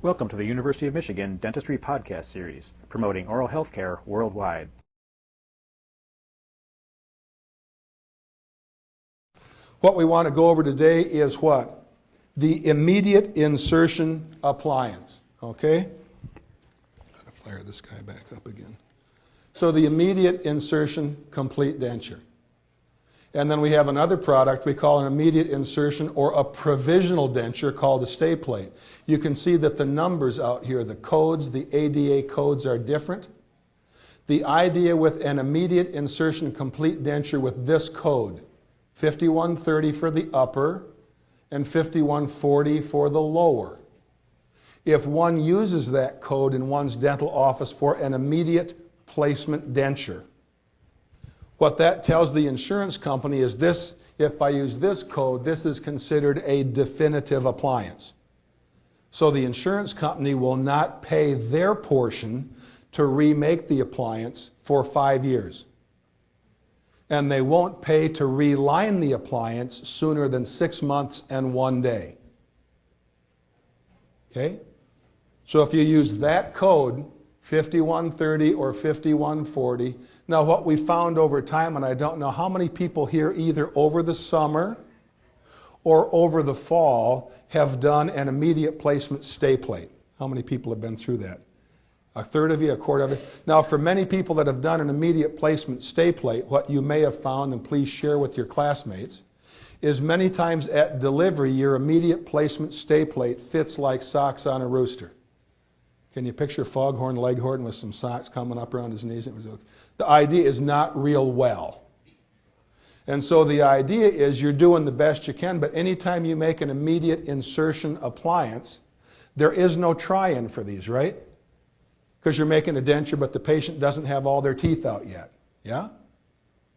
Welcome to the University of Michigan Dentistry Podcast Series, promoting oral health care worldwide. What we want to go over today is what? The immediate insertion appliance, okay? Gotta fire this guy back up again. So the immediate insertion complete denture. And then we have another product we call an immediate insertion or a provisional denture called a stay plate. You can see that the numbers out here, the codes, the ADA codes are different. The idea with an immediate insertion complete denture with this code, 5130 for the upper and 5140 for the lower. If one uses that code in one's dental office for an immediate placement denture, what that tells the insurance company is this: if I use this code, this is considered a definitive appliance. So the insurance company will not pay their portion to remake the appliance for 5 years. And they won't pay to reline the appliance sooner than 6 months and 1 day. Okay? So if you use that code, 5130 or 5140, now what we found over time, and I don't know how many people here either over the summer or over the fall have done an immediate placement stay plate. How many people have been through that? A third of you, a quarter of you. Now for many people that have done an immediate placement stay plate, what you may have found, and please share with your classmates, is many times at delivery your immediate placement stay plate fits like socks on a rooster. Can you picture Foghorn Leghorn with some socks coming up around his knees? The idea is not real well. And so the idea is you're doing the best you can, but anytime you make an immediate insertion appliance, there is no try-in for these, right? Because you're making a denture, but the patient doesn't have all their teeth out yet. Yeah?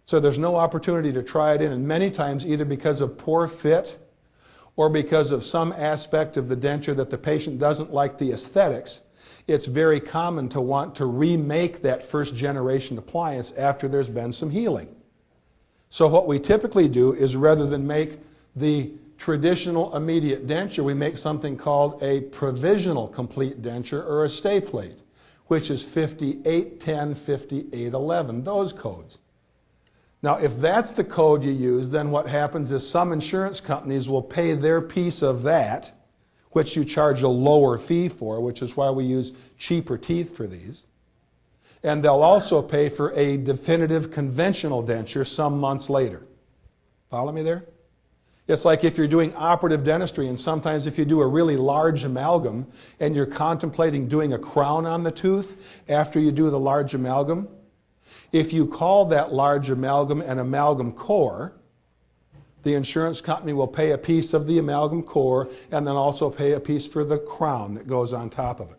So there's no opportunity to try it in, and many times either because of poor fit or because of some aspect of the denture that the patient doesn't like the aesthetics, it's very common to want to remake that first generation appliance after there's been some healing. So what we typically do is rather than make the traditional immediate denture, we make something called a provisional complete denture or a stay plate, which is 5810, 5811, those codes. Now if that's the code you use, then what happens is some insurance companies will pay their piece of that, which you charge a lower fee for, which is why we use cheaper teeth for these. And they'll also pay for a definitive conventional denture some months later. Follow me there? It's like if you're doing operative dentistry, and sometimes if you do a really large amalgam and you're contemplating doing a crown on the tooth after you do the large amalgam, if you call that large amalgam an amalgam core, the insurance company will pay a piece of the amalgam core and then also pay a piece for the crown that goes on top of it.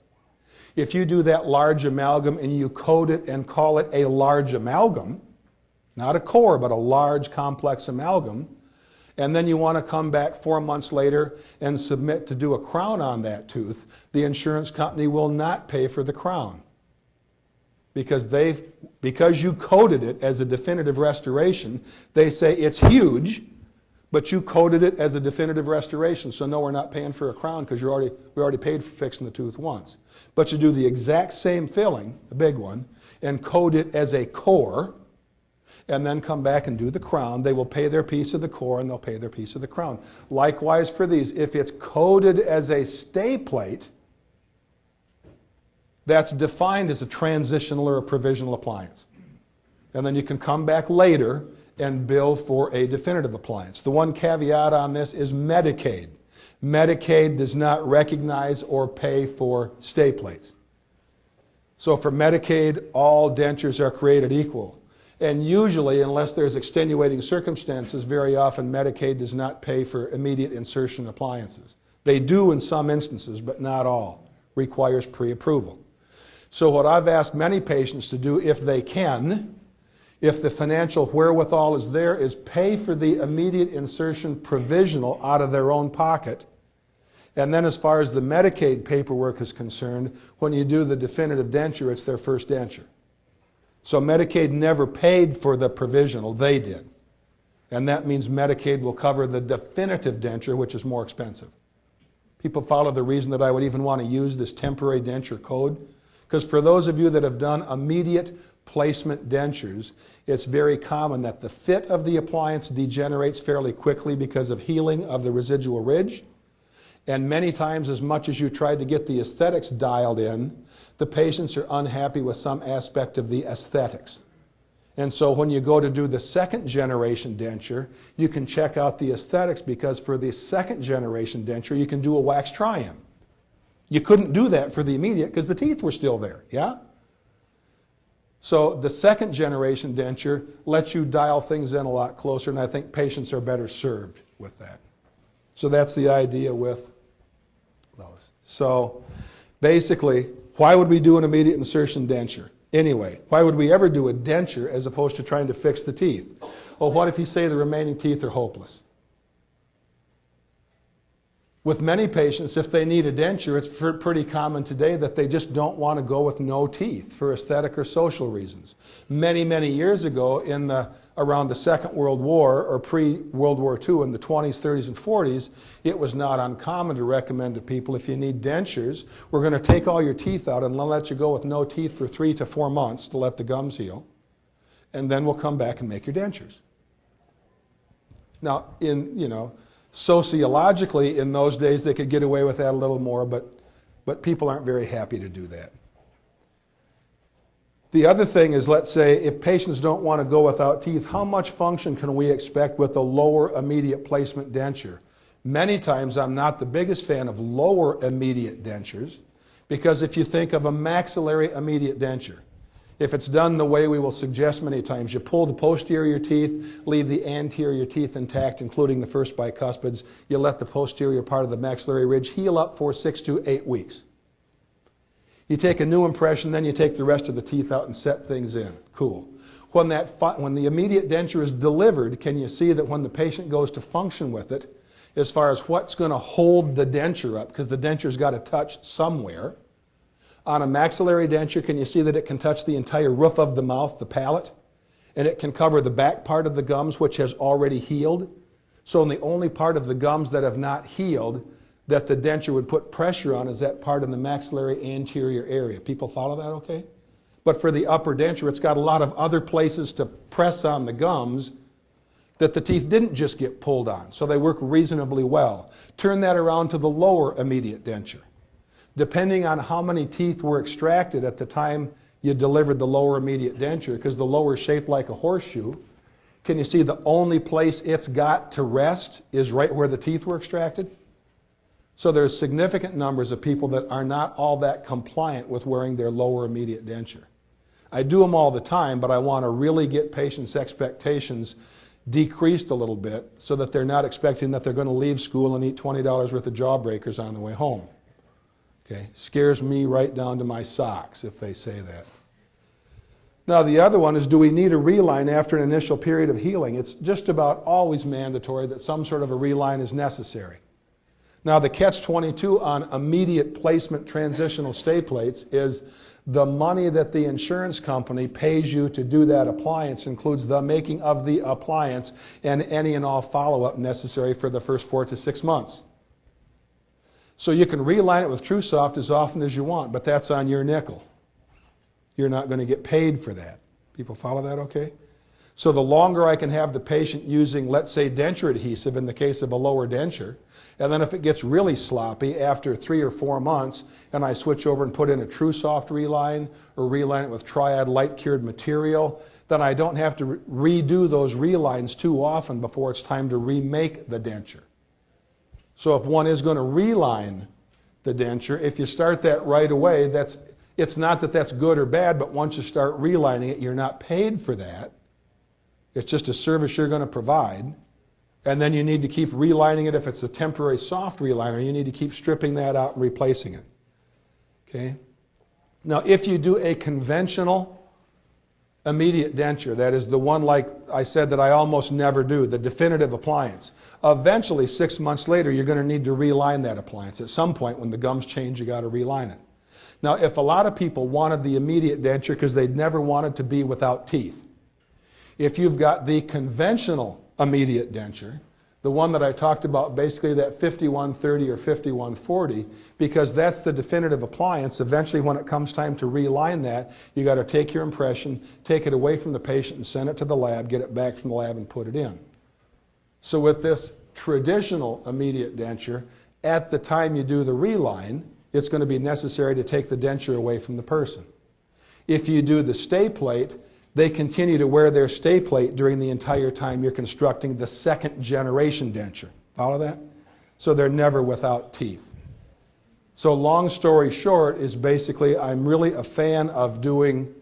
If you do that large amalgam and you code it and call it a large amalgam, not a core, but a large complex amalgam, and then you want to come back 4 months later and submit to do a crown on that tooth, the insurance company will not pay for the crown. Because you coded it as a definitive restoration, they say it's huge, but you coded it as a definitive restoration, so no, we're not paying for a crown because we already paid for fixing the tooth once. But you do the exact same filling, a big one, and code it as a core, and then come back and do the crown. They will pay their piece of the core and they'll pay their piece of the crown. Likewise for these, if it's coded as a stay plate, that's defined as a transitional or a provisional appliance. And then you can come back later and bill for a definitive appliance. The one caveat on this is Medicaid. Medicaid does not recognize or pay for stay plates. So for Medicaid, all dentures are created equal. And usually, unless there's extenuating circumstances, very often Medicaid does not pay for immediate insertion appliances. They do in some instances, but not all. Requires pre-approval. So what I've asked many patients to do, if they can, if the financial wherewithal is there, is pay for the immediate insertion provisional out of their own pocket. And then as far as the Medicaid paperwork is concerned, when you do the definitive denture, it's their first denture. So Medicaid never paid for the provisional, they did. And that means Medicaid will cover the definitive denture, which is more expensive. People follow the reason that I would even want to use this temporary denture code. Because for those of you that have done immediate placement dentures, it's very common that the fit of the appliance degenerates fairly quickly because of healing of the residual ridge. And many times, as much as you try to get the aesthetics dialed in, the patients are unhappy with some aspect of the aesthetics. And so when you go to do the second generation denture, you can check out the aesthetics, because for the second generation denture, you can do a wax try-in. You couldn't do that for the immediate because the teeth were still there, yeah? So the second generation denture lets you dial things in a lot closer, and I think patients are better served with that. So that's the idea with those. So basically, why would we do an immediate insertion denture? Anyway, why would we ever do a denture as opposed to trying to fix the teeth? Well, what if you say the remaining teeth are hopeless? With many patients, if they need a denture, it's pretty common today that they just don't want to go with no teeth for aesthetic or social reasons. Many, many years ago, around the Second World War or pre-World War II in the 20s, 30s, and 40s, it was not uncommon to recommend to people, if you need dentures, we're going to take all your teeth out and let you go with no teeth for 3 to 4 months to let the gums heal, and then we'll come back and make your dentures. Now, sociologically, in those days, they could get away with that a little more, but people aren't very happy to do that. The other thing is, let's say, if patients don't want to go without teeth, how much function can we expect with a lower immediate placement denture? Many times, I'm not the biggest fan of lower immediate dentures, because if you think of a maxillary immediate denture, if it's done the way we will suggest many times, you pull the posterior teeth, leave the anterior teeth intact, including the first bicuspids. You let the posterior part of the maxillary ridge heal up for 6 to 8 weeks. You take a new impression, then you take the rest of the teeth out and set things in. Cool. When the immediate denture is delivered, can you see that when the patient goes to function with it, as far as what's going to hold the denture up, because the denture's got to touch somewhere. On a maxillary denture, can you see that it can touch the entire roof of the mouth, the palate? And it can cover the back part of the gums, which has already healed. So the only part of the gums that have not healed that the denture would put pressure on is that part in the maxillary anterior area. People follow that okay? But for the upper denture, it's got a lot of other places to press on the gums that the teeth didn't just get pulled on. So they work reasonably well. Turn that around to the lower immediate denture. Depending on how many teeth were extracted at the time you delivered the lower immediate denture, because the lower is shaped like a horseshoe, can you see the only place it's got to rest is right where the teeth were extracted? So there's significant numbers of people that are not all that compliant with wearing their lower immediate denture. I do them all the time, but I want to really get patients' expectations decreased a little bit so that they're not expecting that they're going to leave school and eat $20 worth of jawbreakers on the way home. Okay? Scares me right down to my socks if they say that. Now the other one is, do we need a reline after an initial period of healing? It's just about always mandatory that some sort of a reline is necessary. Now the catch-22 on immediate placement transitional stay plates is the money that the insurance company pays you to do that appliance includes the making of the appliance and any and all follow-up necessary for the first 4 to 6 months. So you can reline it with TrueSoft as often as you want, but that's on your nickel. You're not going to get paid for that. People follow that okay? So the longer I can have the patient using, let's say, denture adhesive in the case of a lower denture, and then if it gets really sloppy after 3 or 4 months and I switch over and put in a TrueSoft reline or reline it with Triad light cured material, then I don't have to redo those relines too often before it's time to remake the denture. So if one is going to reline the denture, if you start that right away, it's not that that's good or bad, but once you start relining it, you're not paid for that. It's just a service you're going to provide. And then you need to keep relining it. If it's a temporary soft reliner, you need to keep stripping that out and replacing it. Okay? Now, if you do a conventional immediate denture, that is the one like I said that I almost never do, the definitive appliance, eventually 6 months later you're going to need to reline that appliance. At some point when the gums change, you got to reline it. Now, if a lot of people wanted the immediate denture because they'd never wanted to be without teeth, if you've got the conventional immediate denture, The one that I talked about, basically that 5130 or 5140, because that's the definitive appliance. Eventually, when it comes time to reline that, you got to take your impression, take it away from the patient and send it to the lab, get it back from the lab and put it in. So with this traditional immediate denture, at the time you do the reline, it's going to be necessary to take the denture away from the person. If you do the stay plate, they continue to wear their stay plate during the entire time you're constructing the second generation denture. Follow that? So they're never without teeth. So long story short is basically I'm really a fan of doing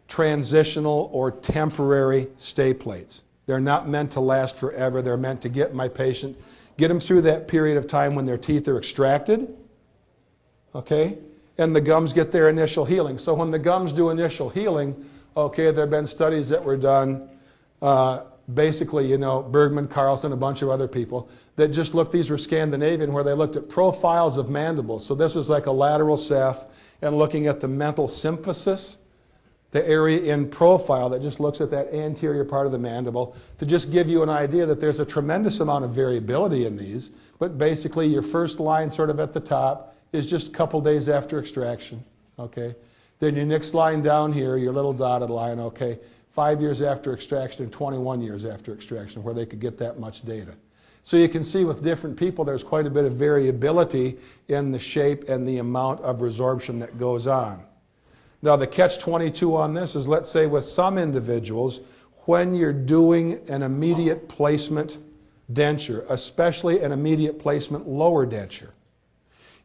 transitional or temporary stay plates. They're not meant to last forever. They're meant to get my patient, get them through that period of time when their teeth are extracted, okay, and the gums get their initial healing. So when the gums do initial healing, okay, there have been studies that were done, basically, you know, Bergman, Carlson, a bunch of other people, that just looked, these were Scandinavian, where they looked at profiles of mandibles. So this was like a lateral ceph, and looking at the mental symphysis, the area in profile that just looks at that anterior part of the mandible, to just give you an idea that there's a tremendous amount of variability in these, but basically your first line sort of at the top is just a couple days after extraction, okay? Then your next line down here, your little dotted line, okay, 5 years after extraction and 21 years after extraction, where they could get that much data. So you can see with different people, there's quite a bit of variability in the shape and the amount of resorption that goes on. Now the catch-22 on this is, let's say with some individuals, when you're doing an immediate placement denture, especially an immediate placement lower denture,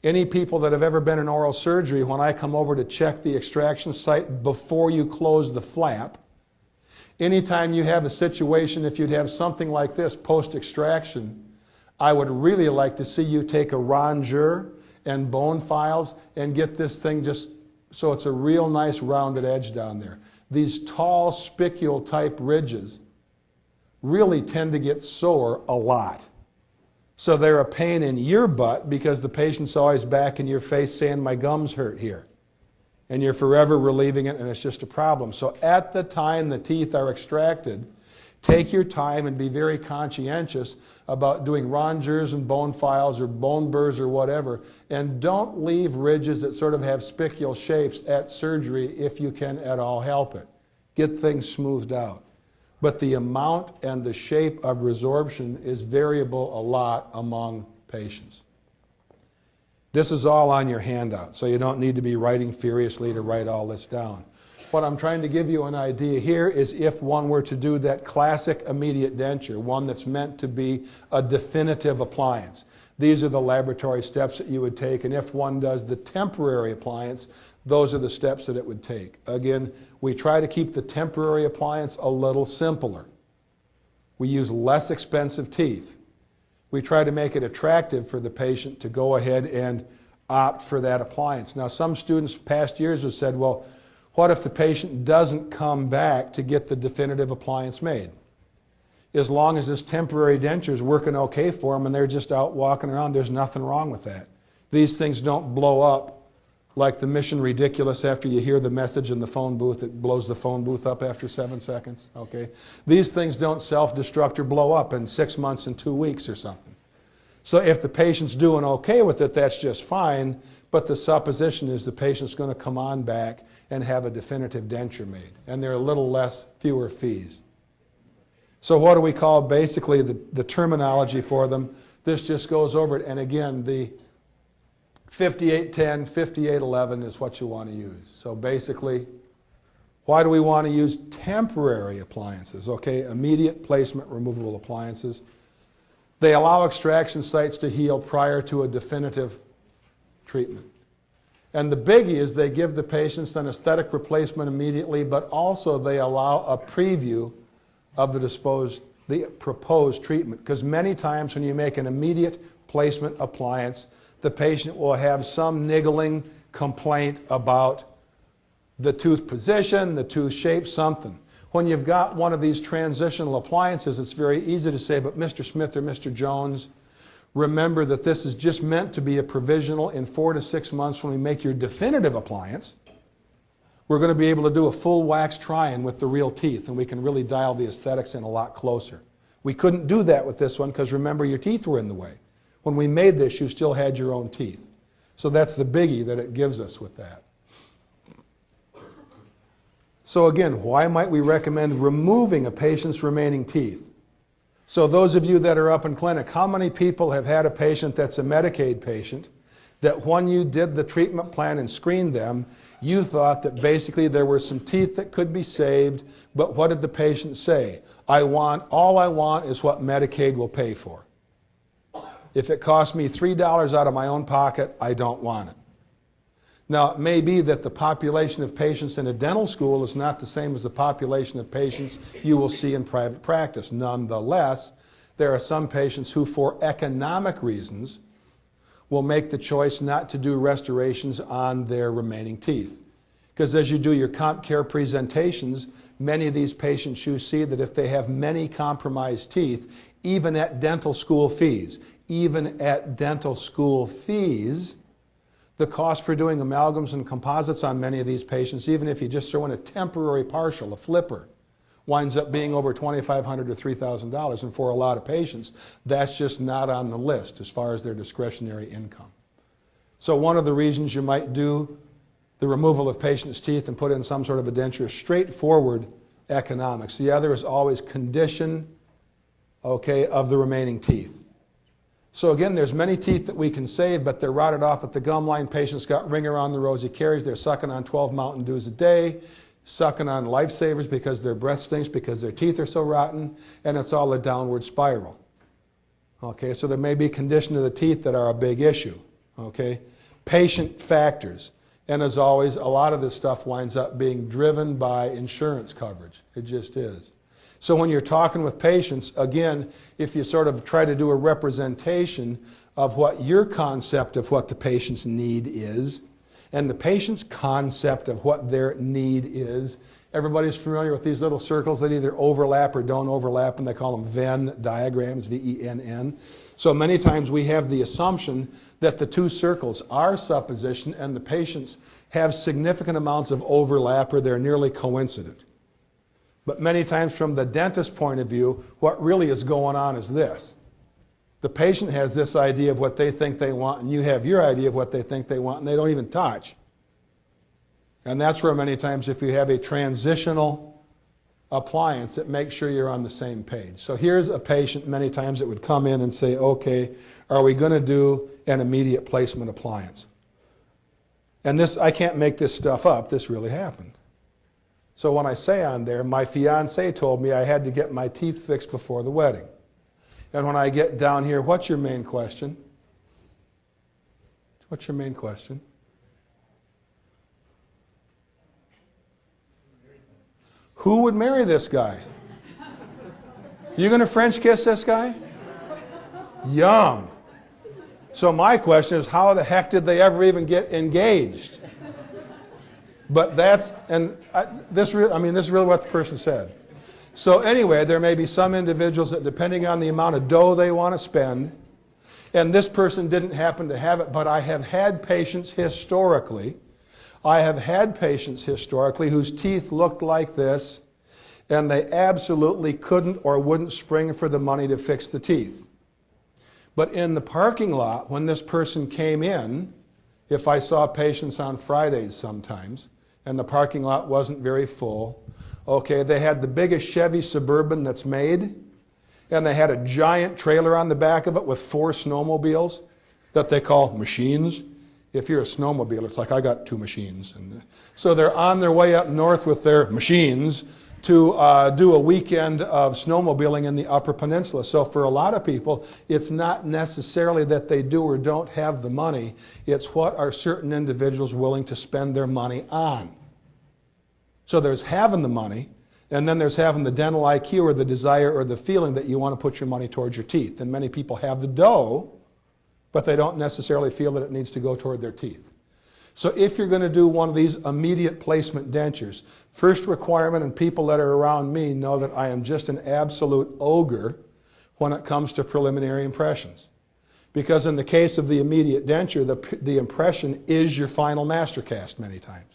any people that have ever been in oral surgery, when I come over to check the extraction site before you close the flap, anytime you have a situation, if you'd have something like this post-extraction, I would really like to see you take a rongeur and bone files and get this thing just so it's a real nice rounded edge down there. These tall spicule type ridges really tend to get sore a lot. So they're a pain in your butt because the patient's always back in your face saying, my gums hurt here. And you're forever relieving it, and it's just a problem. So at the time the teeth are extracted, take your time and be very conscientious about doing rongeurs and bone files or bone burrs or whatever. And don't leave ridges that sort of have spicule shapes at surgery if you can at all help it. Get things smoothed out. But the amount and the shape of resorption is variable a lot among patients. This is all on your handout, so you don't need to be writing furiously to write all this down. What I'm trying to give you an idea here is if one were to do that classic immediate denture, one that's meant to be a definitive appliance. These are the laboratory steps that you would take, and if one does the temporary appliance, those are the steps that it would take. Again, we try to keep the temporary appliance a little simpler. We use less expensive teeth. We try to make it attractive for the patient to go ahead and opt for that appliance. Now, some students past years have said, well, what if the patient doesn't come back to get the definitive appliance made? As long as this temporary denture is working okay for them and they're just out walking around, there's nothing wrong with that. These things don't blow up like the Mission Ridiculous after you hear the message in the phone booth. It blows the phone booth up after 7 seconds. Okay? These things don't self-destruct or blow up in 6 months and 2 weeks or something. So if the patient's doing okay with it, that's just fine, but the supposition is the patient's going to come on back and have a definitive denture made, and they're a little less, fewer fees. So what do we call basically the terminology for them? This just goes over it, and again, the 5810, 5811 is what you want to use. So basically, why do we want to use temporary appliances? Okay, immediate placement removable appliances. They allow extraction sites to heal prior to a definitive treatment. And the biggie is they give the patients an aesthetic replacement immediately, but also they allow a preview of the proposed treatment. Because many times when you make an immediate placement appliance, the patient will have some niggling complaint about the tooth position, the tooth shape, something. When you've got one of these transitional appliances, it's very easy to say, but Mr. Smith or Mr. Jones, remember that this is just meant to be a provisional. In 4 to 6 months when we make your definitive appliance, we're going to be able to do a full wax try-in with the real teeth, and we can really dial the aesthetics in a lot closer. We couldn't do that with this one because remember, your teeth were in the way. When we made this, you still had your own teeth. So that's the biggie that it gives us with that. So again, why might we recommend removing a patient's remaining teeth? So those of you that are up in clinic, how many people have had a patient that's a Medicaid patient that when you did the treatment plan and screened them, you thought that basically there were some teeth that could be saved, but what did the patient say? All I want is what Medicaid will pay for. If it costs me $3 out of my own pocket, I don't want it. Now, it may be that the population of patients in a dental school is not the same as the population of patients you will see in private practice. Nonetheless, there are some patients who, for economic reasons, will make the choice not to do restorations on their remaining teeth. Because as you do your comp care presentations, many of these patients you see that if they have many compromised teeth, even at dental school fees, the cost for doing amalgams and composites on many of these patients, even if you just throw in a temporary partial, a flipper, winds up being over $2,500 to $3,000. And for a lot of patients, that's just not on the list as far as their discretionary income. So one of the reasons you might do the removal of patients' teeth and put in some sort of a denture is straightforward economics. The other is always condition, okay, of the remaining teeth. So again, there's many teeth that we can save, but they're rotted off at the gum line. Patients got ring around the rosy caries. They're sucking on 12 Mountain Dews a day, sucking on lifesavers because their breath stinks because their teeth are so rotten, and it's all a downward spiral. Okay, so there may be condition of the teeth that are a big issue. Okay, patient factors. And as always, a lot of this stuff winds up being driven by insurance coverage. It just is. So when you're talking with patients, again, if you sort of try to do a representation of what your concept of what the patient's need is, and the patient's concept of what their need is, everybody's familiar with these little circles that either overlap or don't overlap, and they call them Venn diagrams, V-E-N-N. So many times we have the assumption that the two circles, our supposition and the patient's, have significant amounts of overlap or they're nearly coincident. But many times from the dentist point of view, what really is going on is this. The patient has this idea of what they think they want, and you have your idea of what they think they want, and they don't even touch. And that's where many times if you have a transitional appliance, it makes sure you're on the same page. So here's a patient many times that would come in and say, okay, are we going to do an immediate placement appliance? And this, I can't make this stuff up, this really happened. So when I say on there, my fiance told me I had to get my teeth fixed before the wedding. And when I get down here, what's your main question? What's your main question? Who would marry this guy? You going to French kiss this guy? Yum. So my question is, how the heck did they ever even get engaged? But that's, and this is really what the person said. So anyway, there may be some individuals that depending on the amount of dough they want to spend, and this person didn't happen to have it, but I have had patients historically, whose teeth looked like this, and they absolutely couldn't or wouldn't spring for the money to fix the teeth. But in the parking lot, when this person came in, if I saw patients on Fridays sometimes, and the parking lot wasn't very full, okay, they had the biggest Chevy Suburban that's made, and they had a giant trailer on the back of it with 4 snowmobiles that they call machines. If you're a snowmobiler, it's like, I got 2 machines. And so they're on their way up north with their machines to do a weekend of snowmobiling in the Upper Peninsula. So for a lot of people, it's not necessarily that they do or don't have the money. It's what are certain individuals willing to spend their money on. So there's having the money, and then there's having the dental IQ or the desire or the feeling that you want to put your money towards your teeth. And many people have the dough, but they don't necessarily feel that it needs to go toward their teeth. So if you're going to do one of these immediate placement dentures, first requirement, and people that are around me know that I am just an absolute ogre when it comes to preliminary impressions. Because in the case of the immediate denture, the impression is your final master cast many times.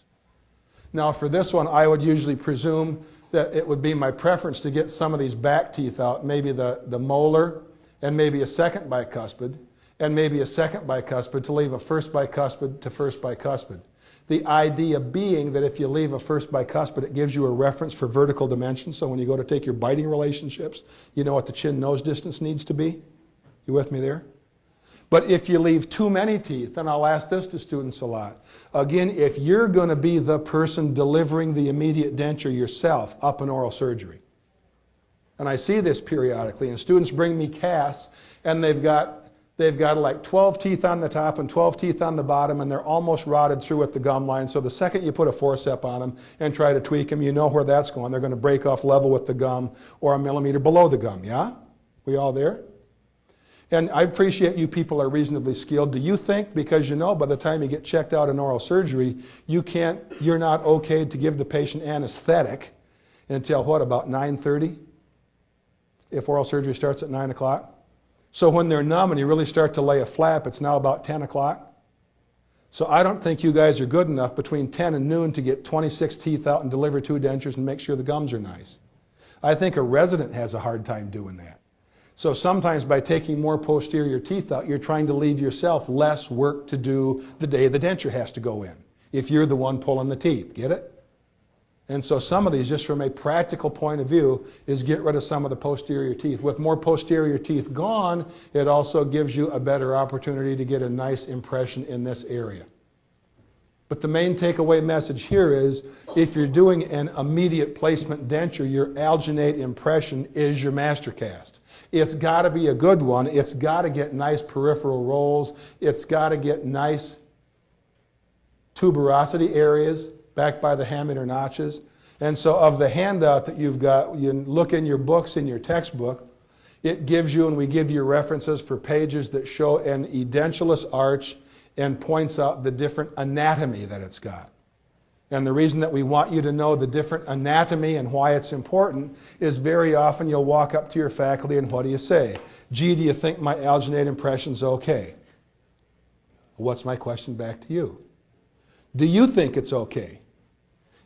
Now for this one, I would usually presume that it would be my preference to get some of these back teeth out, maybe the molar, and maybe a second bicuspid, and maybe a second bicuspid to leave a first bicuspid to first bicuspid. The idea being that if you leave a first bicuspid, it gives you a reference for vertical dimension, so when you go to take your biting relationships, you know what the chin-nose distance needs to be. You with me there? But if you leave too many teeth, and I'll ask this to students a lot, again, if you're going to be the person delivering the immediate denture yourself up in oral surgery, and I see this periodically, and students bring me casts, and they've got like 12 teeth on the top and 12 teeth on the bottom, and they're almost rotted through at the gum line, so the second you put a forceps on them and try to tweak them, you know where that's going. They're going to break off level with the gum or a millimeter below the gum, yeah? We all there? And I appreciate you people are reasonably skilled. Do you think, because you know by the time you get checked out in oral surgery, you're not okay to give the patient anesthetic until what, about 9:30? If oral surgery starts at 9 o'clock? So when they're numb and you really start to lay a flap, it's now about 10 o'clock? So I don't think you guys are good enough between 10 and noon to get 26 teeth out and deliver 2 dentures and make sure the gums are nice. I think a resident has a hard time doing that. So sometimes by taking more posterior teeth out, you're trying to leave yourself less work to do the day the denture has to go in, if you're the one pulling the teeth. Get it? And so some of these, just from a practical point of view, is get rid of some of the posterior teeth. With more posterior teeth gone, it also gives you a better opportunity to get a nice impression in this area. But the main takeaway message here is, if you're doing an immediate placement denture, your alginate impression is your master cast. It's got to be a good one. It's got to get nice peripheral rolls. It's got to get nice tuberosity areas back by the ham-inner notches. And so of the handout that you've got, you look in your books, in your textbook, it gives you, and we give you references for pages that show an edentulous arch and points out the different anatomy that it's got. And the reason that we want you to know the different anatomy and why it's important is very often you'll walk up to your faculty and what do you say? Gee, do you think my alginate impression's okay? What's my question back to you? Do you think it's okay?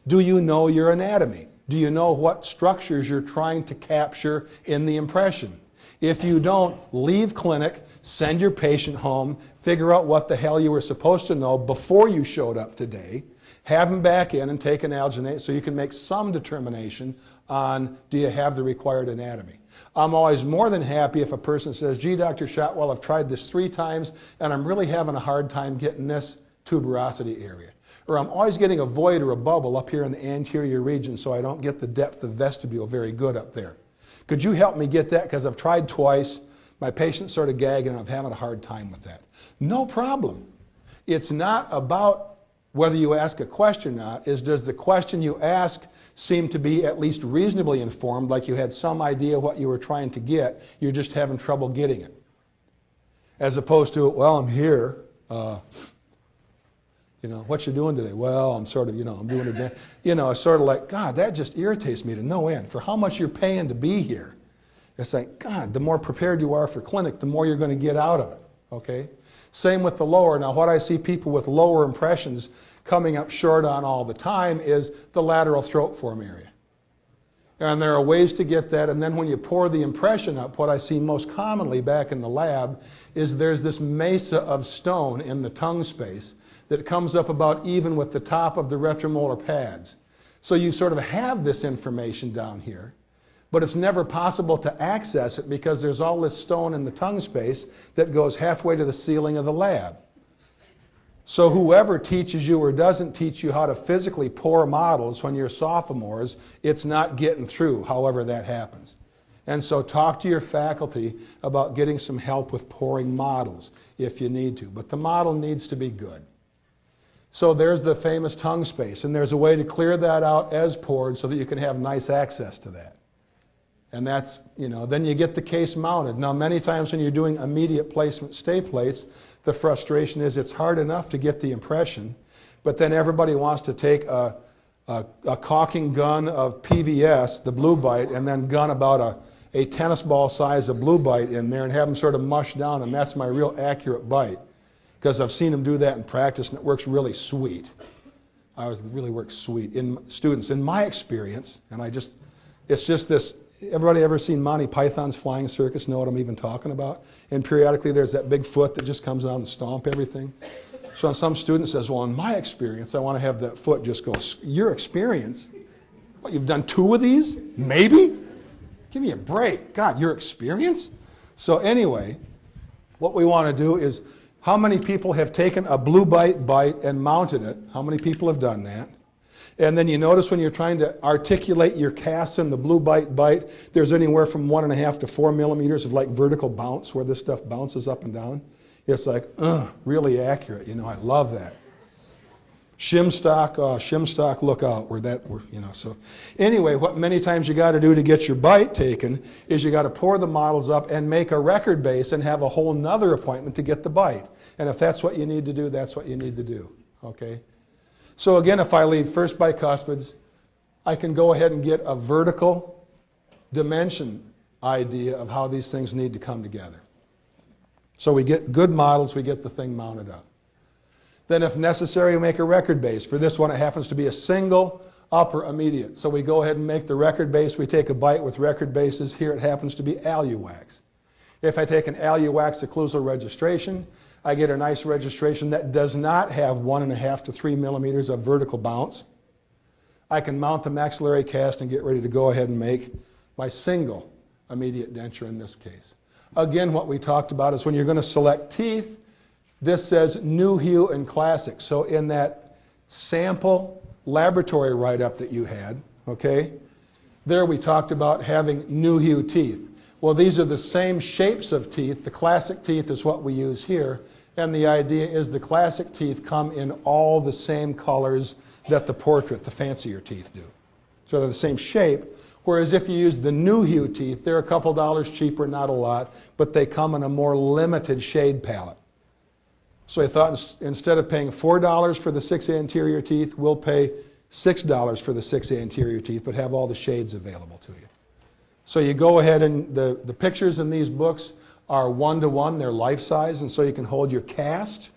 Do you know your anatomy? Do you know what structures you're trying to capture in the impression? If you don't, leave clinic, send your patient home, figure out what the hell you were supposed to know before you showed up today, have them back in and take an alginate so you can make some determination on, do you have the required anatomy? I'm always more than happy if a person says, gee, Dr. Shotwell, I've tried this 3 times and I'm really having a hard time getting this tuberosity area. Or I'm always getting a void or a bubble up here in the anterior region so I don't get the depth of vestibule very good up there. Could you help me get that? Because I've tried twice, my patient's sort of gagging and I'm having a hard time with that. No problem. It's not about whether you ask a question or not, is does the question you ask seem to be at least reasonably informed, like you had some idea what you were trying to get, you're just having trouble getting it. As opposed to, well, I'm here, what you doing today? Well, I'm sort of, I'm doing it. It's sort of like, God, that just irritates me to no end. For how much you're paying to be here, it's like, God, the more prepared you are for clinic, the more you're going to get out of it, okay? Same with the lower. Now, what I see people with lower impressions coming up short on all the time is the lateral throat form area. And there are ways to get that, and then when you pour the impression up, what I see most commonly back in the lab is there's this mesa of stone in the tongue space that comes up about even with the top of the retromolar pads. So you sort of have this information down here, but it's never possible to access it because there's all this stone in the tongue space that goes halfway to the ceiling of the lab. So whoever teaches you or doesn't teach you how to physically pour models when you're sophomores, it's not getting through, however that happens. And so talk to your faculty about getting some help with pouring models if you need to. But the model needs to be good. So there's the famous tongue space, and there's a way to clear that out as poured so that you can have nice access to that. And that's, then you get the case mounted. Now, many times when you're doing immediate placement stay plates, the frustration is it's hard enough to get the impression, but then everybody wants to take a caulking gun of PVS, the blue bite, and then gun about a tennis ball size of blue bite in there and have them sort of mush down, and that's my real accurate bite. Because I've seen them do that in practice and it works really sweet. I was really worked sweet. In students, in my experience, and it's just this, everybody ever seen Monty Python's Flying Circus, know what I'm even talking about? And periodically there's that big foot that just comes out and stomp everything. So some student says, well, in my experience, I want to have that foot just go, your experience? What, you've done 2 of these? Maybe? Give me a break. God, your experience? So anyway, what we want to do is, how many people have taken a blue bite and mounted it? How many people have done that? And then you notice when you're trying to articulate your casts in the blue bite, there's anywhere from 1.5 to 4 millimeters of like vertical bounce where this stuff bounces up and down. It's like, really accurate. You know, I love that. Shim stock, look out. So anyway, what many times you got to do to get your bite taken is you got to pour the models up and make a record base and have a whole nother appointment to get the bite. And if that's what you need to do, that's what you need to do. Okay? So again, if I leave first bicuspids, I can go ahead and get a vertical dimension idea of how these things need to come together. So we get good models, we get the thing mounted up. Then if necessary, we make a record base. For this one, it happens to be a single upper immediate. So we go ahead and make the record base. We take a bite with record bases. Here it happens to be AluWax. If I take an AluWax occlusal registration, I get a nice registration that does not have 1.5 to 3 millimeters of vertical bounce. I can mount the maxillary cast and get ready to go ahead and make my single immediate denture in this case. Again, what we talked about is when you're going to select teeth, this says new hue and classic. So in that sample laboratory write-up that you had, okay, there we talked about having new hue teeth. Well, these are the same shapes of teeth. The classic teeth is what we use here. And the idea is the classic teeth come in all the same colors that the portrait, the fancier teeth do. So they're the same shape. Whereas if you use the new hue teeth, they're a couple dollars cheaper, not a lot, but they come in a more limited shade palette. So I thought instead of paying $4 for the 6 anterior teeth, we'll pay $6 for the 6 anterior teeth, but have all the shades available to you. So you go ahead and the pictures in these books are 1-to-1, they're life size, and so you can hold your cast.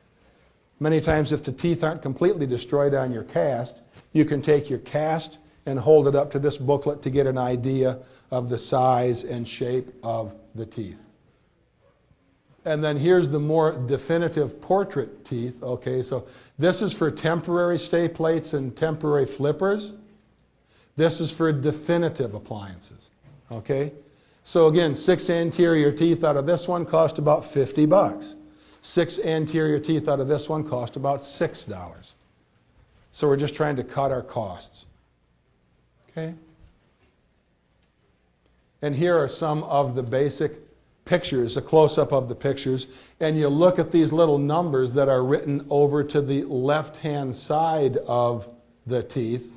Many times if the teeth aren't completely destroyed on your cast, you can take your cast and hold it up to this booklet to get an idea of the size and shape of the teeth. And then here's the more definitive portrait teeth. Okay, so this is for temporary stay plates and temporary flippers. This is for definitive appliances. Okay, so again, 6 anterior teeth out of this one cost about $50. 6 anterior teeth out of this one cost about $6. So we're just trying to cut our costs. Okay, and here are some of the basic pictures, a close-up of the pictures, and you look at these little numbers that are written over to the left-hand side of the teeth,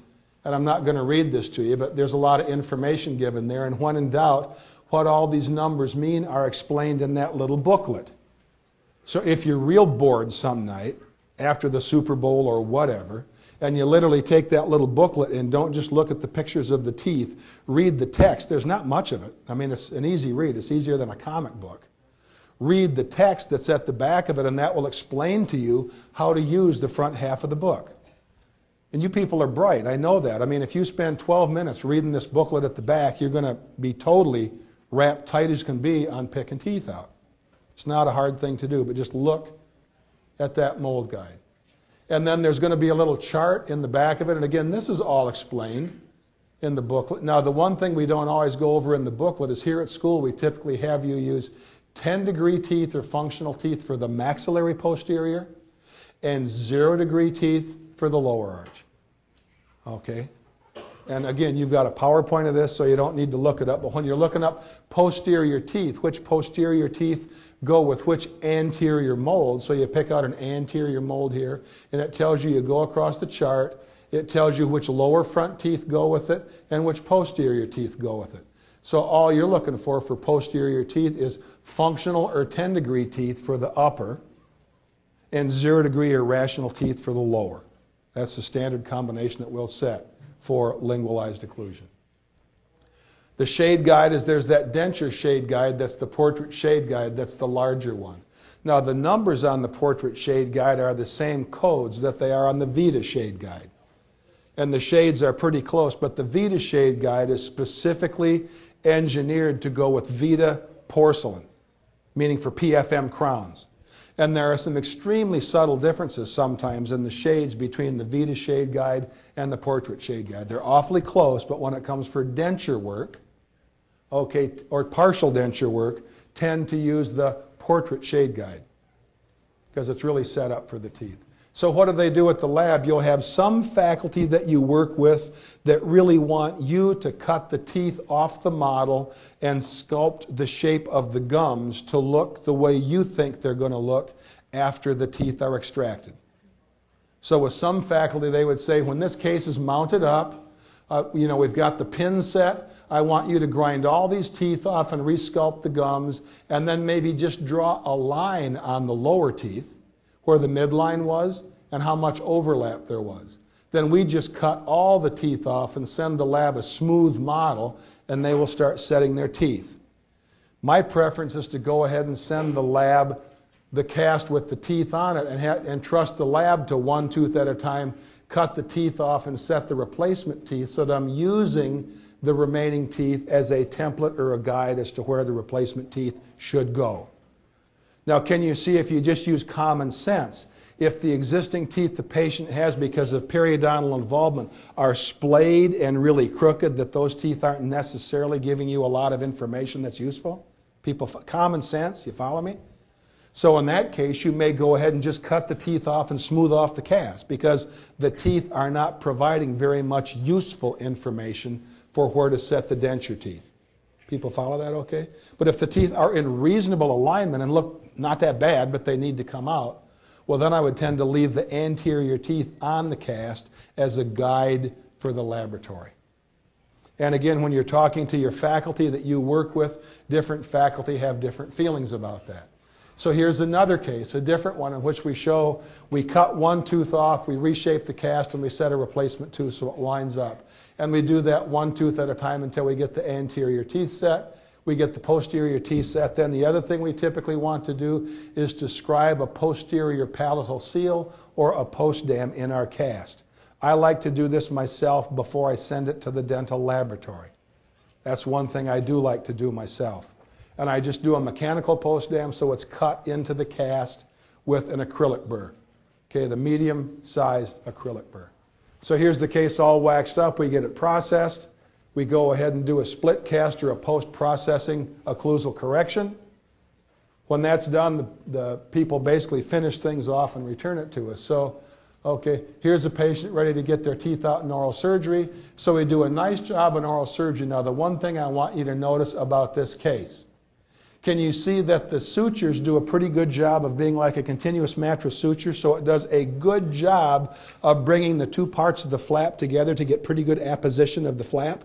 and I'm not going to read this to you, but there's a lot of information given there, and when in doubt, what all these numbers mean are explained in that little booklet. So if you're real bored some night, after the Super Bowl or whatever, and you literally take that little booklet and don't just look at the pictures of the teeth, read the text. There's not much of it. I mean, it's an easy read. It's easier than a comic book. Read the text that's at the back of it, and that will explain to you how to use the front half of the book. And you people are bright. I know that. I mean, if you spend 12 minutes reading this booklet at the back, you're going to be totally wrapped tight as can be on picking teeth out. It's not a hard thing to do, but just look at that mold guide. And then there's going to be a little chart in the back of it. And again, this is all explained in the booklet. Now, the one thing we don't always go over in the booklet is here at school, we typically have you use 10-degree teeth or functional teeth for the maxillary posterior and 0-degree teeth for the lower arch. Okay? And again, you've got a PowerPoint of this, so you don't need to look it up. But when you're looking up posterior teeth, which posterior teeth go with which anterior mold, so you pick out an anterior mold here, and it tells you go across the chart, it tells you which lower front teeth go with it, and which posterior teeth go with it. So all you're looking for posterior teeth is functional or 10-degree teeth for the upper, and 0-degree or rational teeth for the lower. That's the standard combination that we'll set for lingualized occlusion. The shade guide is there's that denture shade guide, that's the portrait shade guide, that's the larger one. Now the numbers on the portrait shade guide are the same codes that they are on the Vita shade guide. and the shades are pretty close, but the Vita shade guide is specifically engineered to go with Vita porcelain, meaning for PFM crowns. And there are some extremely subtle differences sometimes in the shades between the Vita shade guide and the portrait shade guide. They're awfully close, but when it comes for denture work, okay, or partial denture work, tend to use the portrait shade guide because it's really set up for the teeth. So what do they do at the lab? You'll have some faculty that you work with that really want you to cut the teeth off the model and sculpt the shape of the gums to look the way you think they're going to look after the teeth are extracted. So with some faculty, they would say, when this case is mounted up, we've got the pin set, I want you to grind all these teeth off and resculpt the gums, and then maybe just draw a line on the lower teeth where the midline was and how much overlap there was. Then we just cut all the teeth off and send the lab a smooth model, and they will start setting their teeth. My preference is to go ahead and send the lab the cast with the teeth on it and trust the lab to one tooth at a time, cut the teeth off and set the replacement teeth so that I'm using the remaining teeth as a template or a guide as to where the replacement teeth should go. Now, can you see, if you just use common sense, if the existing teeth the patient has because of periodontal involvement are splayed and really crooked, that those teeth aren't necessarily giving you a lot of information that's useful? Common sense, you follow me? So in that case, you may go ahead and just cut the teeth off and smooth off the cast because the teeth are not providing very much useful information for where to set the denture teeth. People follow that okay? But if the teeth are in reasonable alignment and look not that bad, but they need to come out, well, then I would tend to leave the anterior teeth on the cast as a guide for the laboratory. And again, when you're talking to your faculty that you work with, different faculty have different feelings about that. So here's another case, a different one in which we show we cut one tooth off, we reshape the cast, and we set a replacement tooth so it lines up. And we do that one tooth at a time until we get the anterior teeth set. We get the posterior teeth set. Then the other thing we typically want to do is to scribe a posterior palatal seal or a post dam in our cast. I like to do this myself before I send it to the dental laboratory. That's one thing I do like to do myself. And I just do a mechanical post dam so it's cut into the cast with an acrylic burr. Okay, the medium-sized acrylic burr. So here's the case all waxed up. We get it processed. We go ahead and do a split cast or a post-processing occlusal correction. When that's done, the people basically finish things off and return it to us. So, okay, here's a patient ready to get their teeth out in oral surgery. So we do a nice job in oral surgery. Now, the one thing I want you to notice about this case, can you see that the sutures do a pretty good job of being like a continuous mattress suture? So it does a good job of bringing the two parts of the flap together to get pretty good apposition of the flap.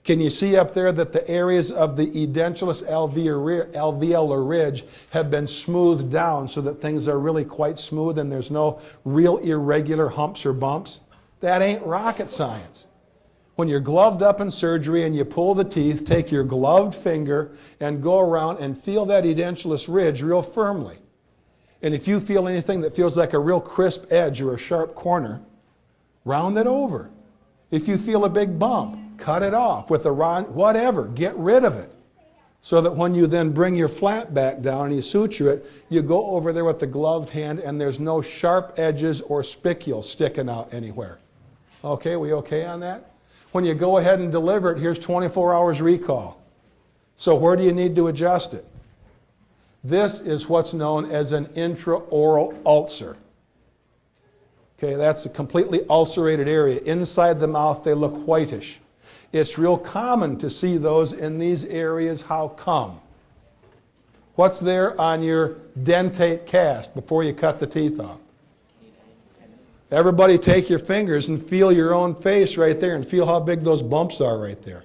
Can you see up there that the areas of the edentulous alveolar ridge have been smoothed down so that things are really quite smooth and there's no real irregular humps or bumps? That ain't rocket science. When you're gloved up in surgery and you pull the teeth, take your gloved finger and go around and feel that edentulous ridge real firmly. And if you feel anything that feels like a real crisp edge or a sharp corner, round it over. If you feel a big bump, cut it off with a rod, whatever, get rid of it. So that when you then bring your flap back down and you suture it, you go over there with the gloved hand and there's no sharp edges or spicules sticking out anywhere. Okay, we okay on that? When you go ahead and deliver it, here's 24 hours recall. So where do you need to adjust it? This is what's known as an intraoral ulcer. Okay, that's a completely ulcerated area. Inside the mouth, they look whitish. It's real common to see those in these areas. How come? What's there on your dentate cast before you cut the teeth off? Everybody take your fingers and feel your own face right there and feel how big those bumps are right there.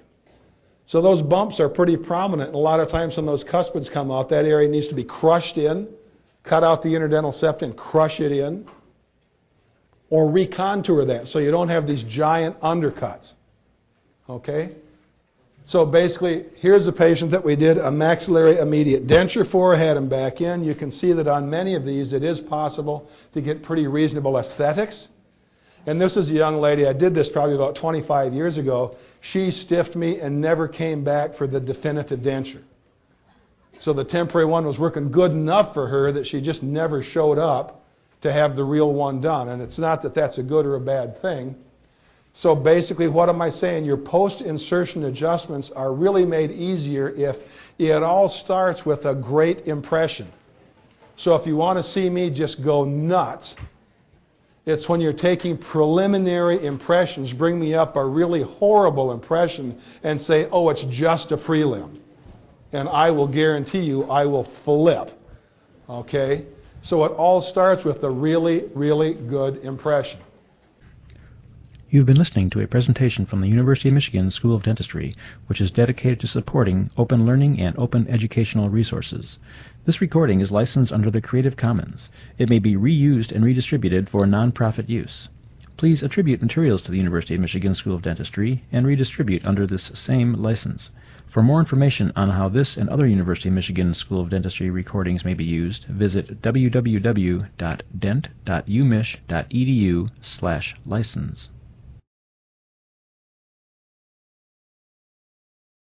So those bumps are pretty prominent. And a lot of times when those cuspids come out, that area needs to be crushed in, cut out the interdental septum and crush it in, or recontour that so you don't have these giant undercuts. Okay? So basically, here's a patient that we did a maxillary immediate denture for, had him back in. You can see that on many of these, it is possible to get pretty reasonable aesthetics. And this is a young lady, I did this probably about 25 years ago. She stiffed me and never came back for the definitive denture. So the temporary one was working good enough for her that she just never showed up to have the real one done. And it's not that that's a good or a bad thing. So basically, what am I saying? Your post-insertion adjustments are really made easier if it all starts with a great impression. So if you want to see me just go nuts, it's when you're taking preliminary impressions, bring me up a really horrible impression and say, oh, it's just a prelim. And I will guarantee you I will flip. Okay? So it all starts with a really, really good impression. You've been listening to a presentation from the University of Michigan School of Dentistry, which is dedicated to supporting open learning and open educational resources. This recording is licensed under the Creative Commons. It may be reused and redistributed for nonprofit use. Please attribute materials to the University of Michigan School of Dentistry and redistribute under this same license. For more information on how this and other University of Michigan School of Dentistry recordings may be used, visit www.dent.umich.edu/license.